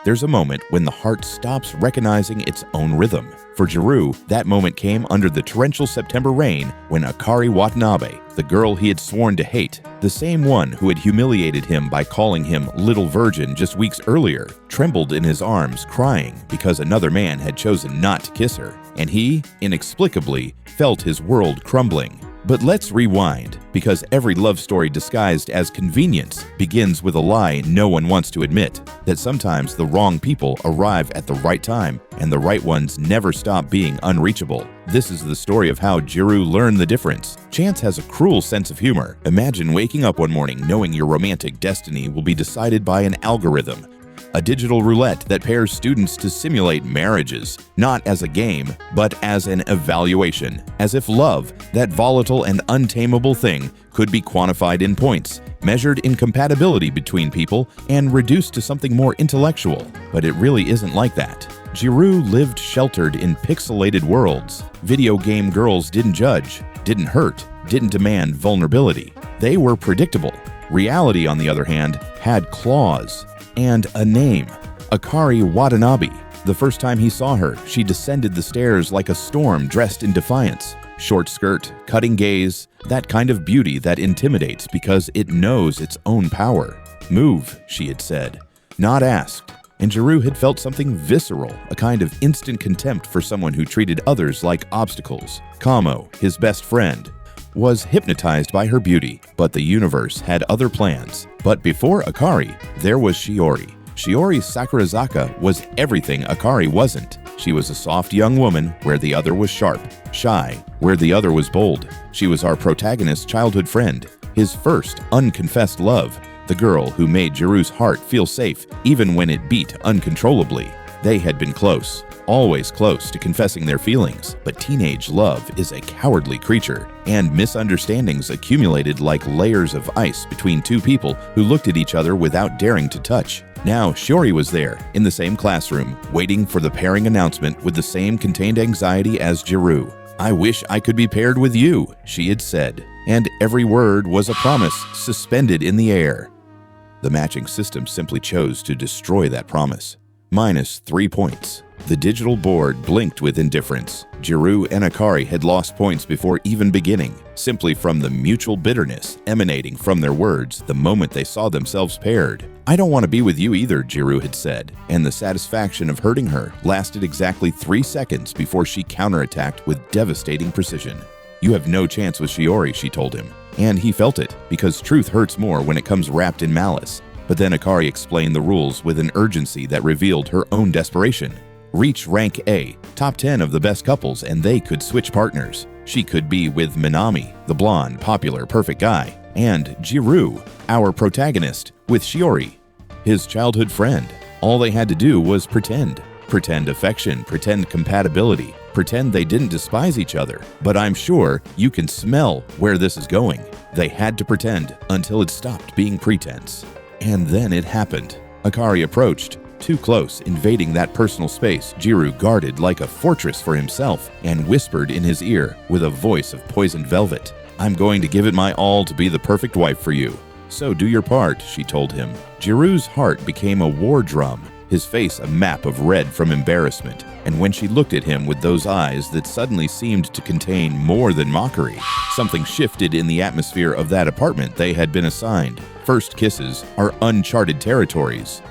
there's a moment when the heart stops recognizing its own rhythm. For Jirō, that moment came under the torrential September rain when Akari Watanabe, the girl he had sworn to hate, the same one who had humiliated him by calling him Little Virgin just weeks earlier, trembled in his arms crying because another man had chosen not to kiss her, and he, inexplicably, felt his world crumbling. But let's rewind, because every love story disguised as convenience begins with a lie no one wants to admit, that sometimes the wrong people arrive at the right time, and the right ones never stop being unreachable. This is the story of how Jirō learned the difference. Chance has a cruel sense of humor. Imagine waking up one morning knowing your romantic destiny will be decided by an algorithm. A digital roulette that pairs students to simulate marriages, not as a game, but as an evaluation, as if love, that volatile and untamable thing, could be quantified in points, measured in compatibility between people, and reduced to something more intellectual. But it really isn't like that. Jirō lived sheltered in pixelated worlds. Video game girls didn't judge, didn't hurt, didn't demand vulnerability. They were predictable. Reality, on the other hand, had claws. And a name, Akari Watanabe. The first time he saw her, she descended the stairs like a storm dressed in defiance. Short skirt, cutting gaze, that kind of beauty that intimidates because it knows its own power. Move, she had said, not asked. And Jirō had felt something visceral, a kind of instant contempt for someone who treated others like obstacles. Kamo, his best friend, was hypnotized by her beauty, but the universe had other plans. But before Akari, there was Shiori. Shiori Sakurazaka was everything Akari wasn't. She was a soft young woman where the other was sharp, shy where the other was bold. She was our protagonist's childhood friend, his first unconfessed love, the girl who made Jirō's heart feel safe even when it beat uncontrollably. They had been close, always close to confessing their feelings, but teenage love is a cowardly creature, and misunderstandings accumulated like layers of ice between two people who looked at each other without daring to touch. Now Shiori was there, in the same classroom, waiting for the pairing announcement with the same contained anxiety as Jirō. "I wish I could be paired with you," she had said, and every word was a promise suspended in the air. The matching system simply chose to destroy that promise. -3 points. The digital board blinked with indifference. Jirō and Akari had lost points before even beginning, simply from the mutual bitterness emanating from their words the moment they saw themselves paired. "I don't want to be with you either," Jirō had said, and the satisfaction of hurting her lasted exactly 3 seconds before she counterattacked with devastating precision. "You have no chance with Shiori," she told him, and he felt it, because truth hurts more when it comes wrapped in malice. But then Akari explained the rules with an urgency that revealed her own desperation. Reach rank A, top 10 of the best couples, and they could switch partners. She could be with Minami, the blonde, popular, perfect guy, and Jirō, our protagonist, with Shiori, his childhood friend. All they had to do was pretend. Pretend affection, pretend compatibility, pretend they didn't despise each other. But I'm sure you can smell where this is going. They had to pretend until it stopped being pretense. And then it happened. Akari approached, too close, invading that personal space Jirō guarded like a fortress for himself, and whispered in his ear with a voice of poisoned velvet, "I'm going to give it my all to be the perfect wife for you. So do your part," she told him. Jirō's heart became a war drum, his face a map of red from embarrassment, and when she looked at him with those eyes that suddenly seemed to contain more than mockery, something shifted in the atmosphere of that apartment they had been assigned. First kisses are uncharted territories.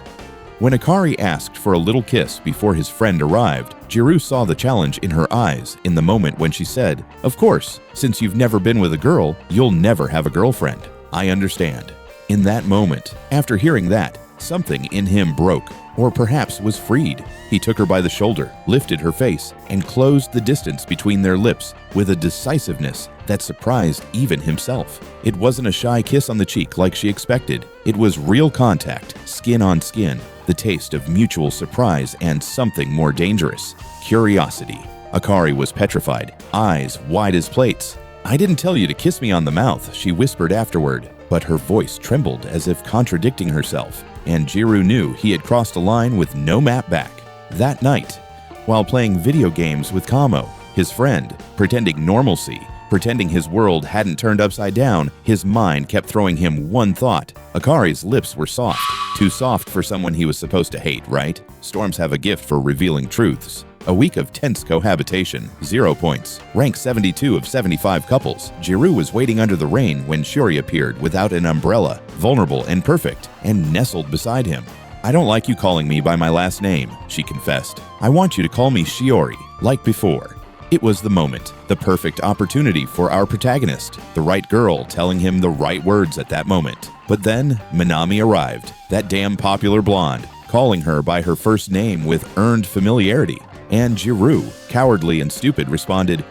When Akari asked for a little kiss before his friend arrived, Jirō saw the challenge in her eyes in the moment when she said, "Of course, since you've never been with a girl, you'll never have a girlfriend. I understand." In that moment, after hearing that, something in him broke, or perhaps was freed. He took her by the shoulder, lifted her face, and closed the distance between their lips with a decisiveness that surprised even himself. It wasn't a shy kiss on the cheek like she expected. It was real contact, skin on skin, the taste of mutual surprise and something more dangerous, curiosity. Akari was petrified, eyes wide as plates. "I didn't tell you to kiss me on the mouth," she whispered afterward, but her voice trembled as if contradicting herself, and Jirō knew he had crossed a line with no map back. That night, while playing video games with Kamo, his friend, pretending normalcy, Pretending his world hadn't turned upside down, his mind kept throwing him one thought. Akari's lips were soft. Too soft for someone he was supposed to hate, right? Storms have a gift for revealing truths. A week of tense cohabitation, 0 points. Rank 72 of 75 couples. Jirō was waiting under the rain when Shiori appeared without an umbrella, vulnerable and perfect, and nestled beside him. "I don't like you calling me by my last name," she confessed. "I want you to call me Shiori, like before." It was the moment, the perfect opportunity for our protagonist, the right girl telling him the right words at that moment. But then, Minami arrived, that damn popular blonde, calling her by her first name with earned familiarity. And Jirō, cowardly and stupid, responded,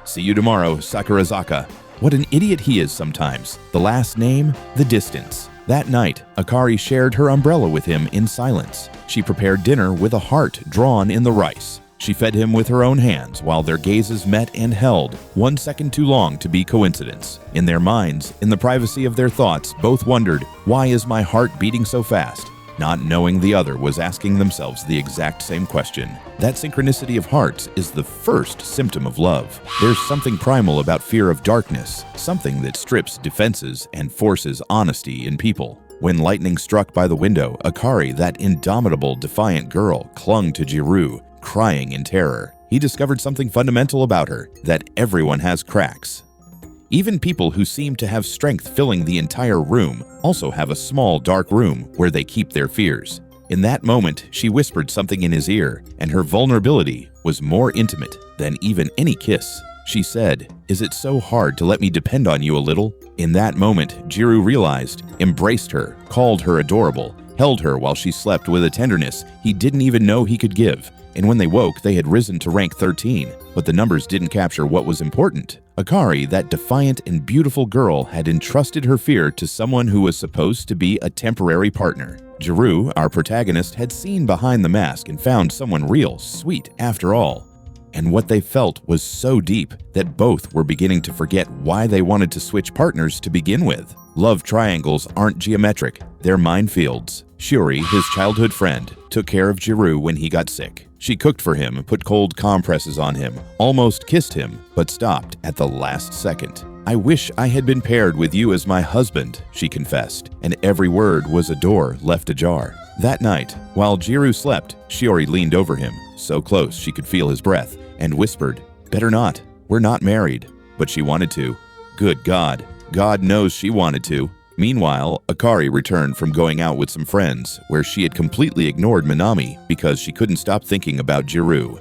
"See you tomorrow, Sakurazaka." What an idiot he is sometimes. The last name, the distance. That night, Akari shared her umbrella with him in silence. She prepared dinner with a heart drawn in the rice. She fed him with her own hands while their gazes met and held, 1 second too long to be coincidence. In their minds, in the privacy of their thoughts, both wondered, "Why is my heart beating so fast?" Not knowing the other was asking themselves the exact same question. That synchronicity of hearts is the first symptom of love. There's something primal about fear of darkness, something that strips defenses and forces honesty in people. When lightning struck by the window, Akari, that indomitable, defiant girl, clung to Jirō, crying in terror. He discovered something fundamental about her, that everyone has cracks. Even people who seem to have strength filling the entire room also have a small dark room where they keep their fears. In that moment, she whispered something in his ear, and her vulnerability was more intimate than even any kiss. She said, "Is it so hard to let me depend on you a little?" In that moment, Jirō realized, embraced her, called her adorable, held her while she slept with a tenderness he didn't even know he could give. And when they woke, they had risen to rank 13, but the numbers didn't capture what was important. Akari, that defiant and beautiful girl, had entrusted her fear to someone who was supposed to be a temporary partner. Jirō, our protagonist, had seen behind the mask and found someone real, sweet, after all. And what they felt was so deep that both were beginning to forget why they wanted to switch partners to begin with. Love triangles aren't geometric, they're minefields. Shiori, his childhood friend, took care of Jirō when he got sick. She cooked for him, put cold compresses on him, almost kissed him, but stopped at the last second. "I wish I had been paired with you as my husband," she confessed, and every word was a door left ajar. That night, while Jirō slept, Shiori leaned over him, so close she could feel his breath, and whispered, "Better not. We're not married." But she wanted to. Good God. God knows she wanted to. Meanwhile, Akari returned from going out with some friends, where she had completely ignored Minami because she couldn't stop thinking about Jirō.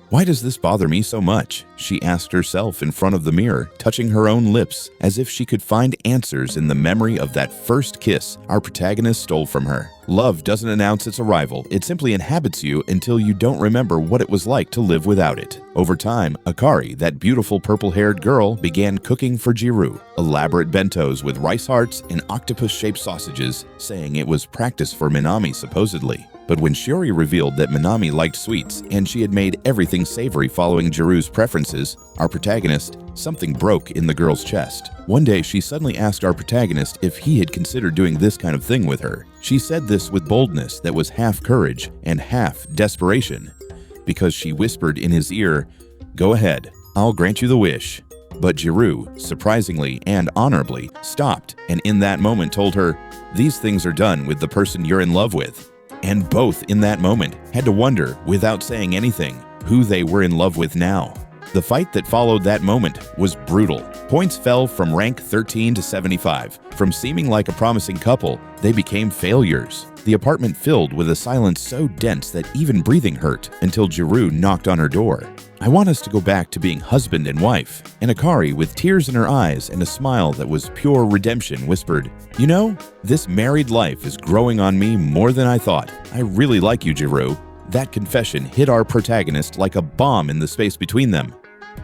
"Why does this bother me so much?" she asked herself in front of the mirror, touching her own lips, as if she could find answers in the memory of that first kiss our protagonist stole from her. Love doesn't announce its arrival, it simply inhabits you until you don't remember what it was like to live without it. Over time, Akari, that beautiful purple-haired girl, began cooking for Jirō, elaborate bentos with rice hearts and octopus-shaped sausages, saying it was practice for Minami supposedly. But when Shiori revealed that Minami liked sweets and she had made everything savory following Jirō's preferences, our protagonist, something broke in the girl's chest. One day, she suddenly asked our protagonist if he had considered doing this kind of thing with her. She said this with boldness that was half courage and half desperation, because she whispered in his ear, "Go ahead, I'll grant you the wish." But Jirō, surprisingly and honorably, stopped and in that moment told her, "These things are done with the person you're in love with." And both in that moment had to wonder, without saying anything, who they were in love with now. The fight that followed that moment was brutal. Points fell from rank 13 to 75. From seeming like a promising couple, they became failures. The apartment filled with a silence so dense that even breathing hurt until Jirō knocked on her door. "I want us to go back to being husband and wife." And Akari, with tears in her eyes and a smile that was pure redemption, whispered, "You know, this married life is growing on me more than I thought. I really like you, Jirō." That confession hit our protagonist like a bomb in the space between them.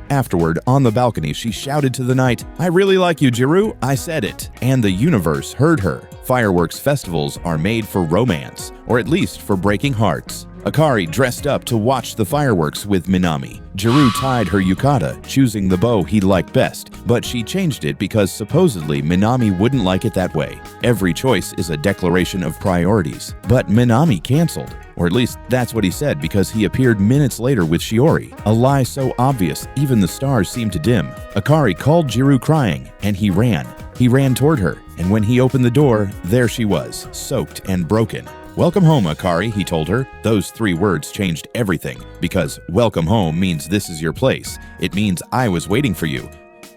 Afterward, on the balcony, she shouted to the night, "I really like you, Jirō, I said it." And the universe heard her. Fireworks festivals are made for romance, or at least for breaking hearts. Akari dressed up to watch the fireworks with Minami. Jirō tied her yukata, choosing the bow he liked best, but she changed it because supposedly Minami wouldn't like it that way. Every choice is a declaration of priorities, but Minami canceled. Or at least that's what he said because he appeared minutes later with Shiori, a lie so obvious even the stars seemed to dim. Akari called Jirō crying, and he ran. He ran toward her, and when he opened the door, there she was, soaked and broken. "Welcome home, Akari," he told her. Those 3 words changed everything, because welcome home means this is your place. It means I was waiting for you.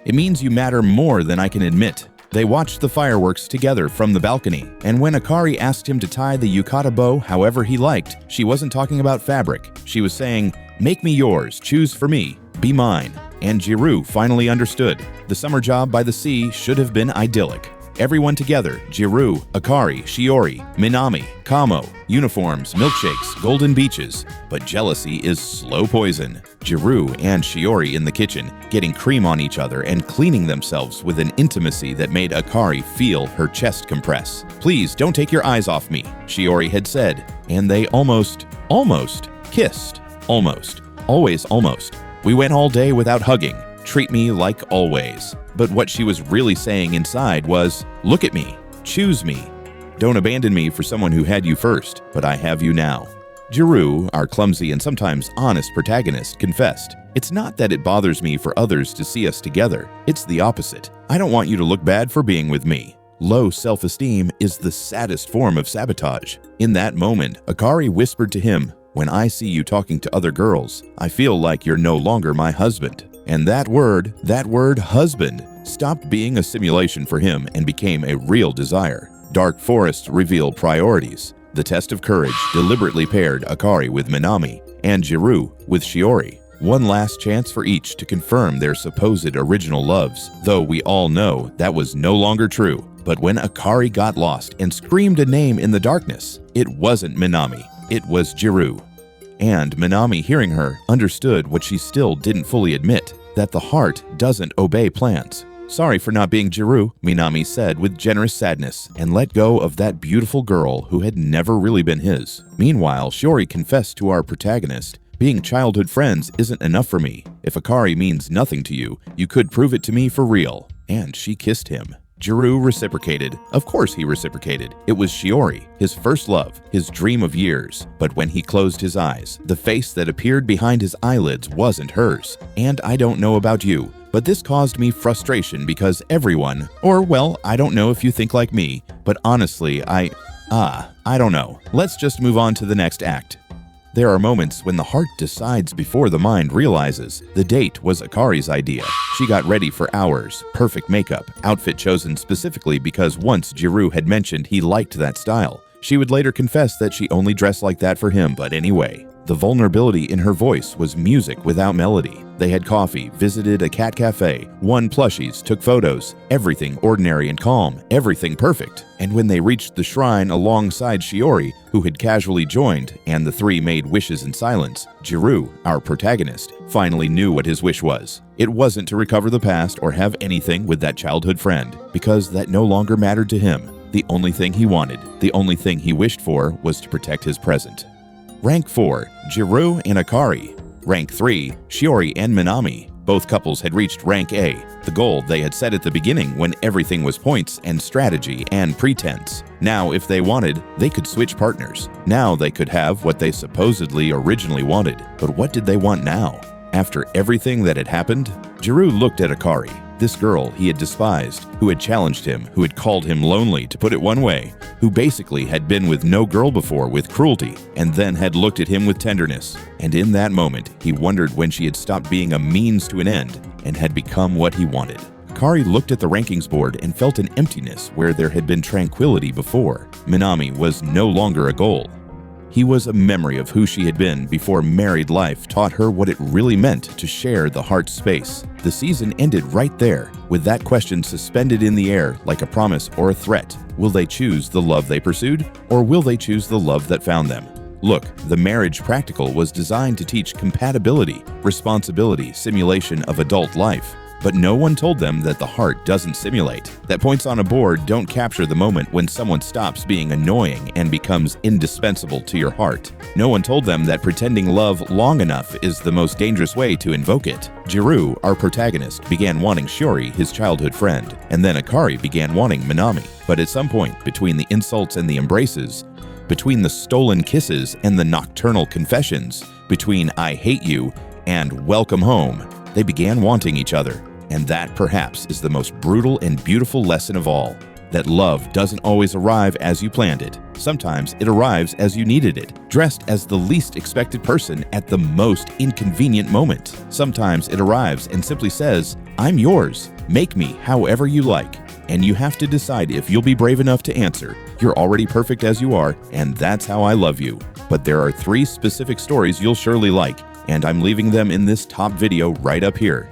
It means you matter more than I can admit. They watched the fireworks together from the balcony, and when Akari asked him to tie the yukata bow however he liked, she wasn't talking about fabric. She was saying, "Make me yours, choose for me, be mine." And Jirō finally understood. The summer job by the sea should have been idyllic. Everyone together, Jirō, Akari, Shiori, Minami, Kamo, uniforms, milkshakes, golden beaches. But jealousy is slow poison. Jirō and Shiori in the kitchen, getting cream on each other and cleaning themselves with an intimacy that made Akari feel her chest compress. "Please don't take your eyes off me," Shiori had said, and they almost kissed. Almost. Always almost. "We went all day without hugging. Treat me like always." But what she was really saying inside was, "Look at me. Choose me. Don't abandon me for someone who had you first, but I have you now." Jirō, our clumsy and sometimes honest protagonist, confessed, "It's not that it bothers me for others to see us together. It's the opposite. I don't want you to look bad for being with me." Low self-esteem is the saddest form of sabotage. In that moment, Akari whispered to him, "When I see you talking to other girls, I feel like you're no longer my husband." And that word, husband, stopped being a simulation for him and became a real desire. Dark forests reveal priorities. The test of courage deliberately paired Akari with Minami and Jirō with Shiori. One last chance for each to confirm their supposed original loves, though we all know that was no longer true. But when Akari got lost and screamed a name in the darkness, it wasn't Minami, it was Jirō. And Minami, hearing her, understood what she still didn't fully admit, that the heart doesn't obey plans. "Sorry for not being Jirō," Minami said with generous sadness, and let go of that beautiful girl who had never really been his. Meanwhile, Shiori confessed to our protagonist, "Being childhood friends isn't enough for me. If Akari means nothing to you, you could prove it to me for real." And she kissed him. Jirō reciprocated. Of course he reciprocated. It was Shiori, his first love, his dream of years. But when he closed his eyes, the face that appeared behind his eyelids wasn't hers. And I don't know about you, but this caused me frustration because everyone, or well, I don't know if you think like me, but honestly, I don't know. Let's just move on to the next act. There are moments when the heart decides before the mind realizes. The date was Akari's idea. She got ready for hours, perfect makeup, outfit chosen specifically because once Jirō had mentioned he liked that style. She would later confess that she only dressed like that for him, but anyway. The vulnerability in her voice was music without melody. They had coffee, visited a cat cafe, won plushies, took photos, everything ordinary and calm, everything perfect. And when they reached the shrine alongside Shiori, who had casually joined, and the 3 made wishes in silence, Jirō, our protagonist, finally knew what his wish was. It wasn't to recover the past or have anything with that childhood friend, because that no longer mattered to him. The only thing he wanted, the only thing he wished for, was to protect his present. Rank 4, Jirō and Akari. Rank 3, Shiori and Minami. Both couples had reached Rank A, the goal they had set at the beginning when everything was points and strategy and pretense. Now, if they wanted, they could switch partners. Now they could have what they supposedly originally wanted. But what did they want now? After everything that had happened, Jirō looked at Akari, this girl he had despised, who had challenged him, who had called him lonely, to put it one way, who basically had been with no girl before with cruelty, and then had looked at him with tenderness. And in that moment, he wondered when she had stopped being a means to an end and had become what he wanted. Akari looked at the rankings board and felt an emptiness where there had been tranquility before. Minami was no longer a goal. He was a memory of who she had been before married life taught her what it really meant to share the heart's space. The season ended right there, with that question suspended in the air like a promise or a threat. Will they choose the love they pursued, or will they choose the love that found them? Look, the marriage practical was designed to teach compatibility, responsibility, simulation of adult life. but no one told them that the heart doesn't simulate, that points on a board don't capture the moment when someone stops being annoying and becomes indispensable to your heart. No one told them that pretending love long enough is the most dangerous way to invoke it. Jirō, our protagonist, began wanting Shiori, his childhood friend, and then Akari began wanting Minami. But at some point, between the insults and the embraces, between the stolen kisses and the nocturnal confessions, between I hate you and welcome home, they began wanting each other. And that perhaps is the most brutal and beautiful lesson of all, that love doesn't always arrive as you planned it. Sometimes it arrives as you needed it, dressed as the least expected person at the most inconvenient moment. Sometimes it arrives and simply says, I'm yours, make me however you like. And you have to decide if you'll be brave enough to answer, you're already perfect as you are, and that's how I love you. But there are 3 specific stories you'll surely like, and I'm leaving them in this top video right up here.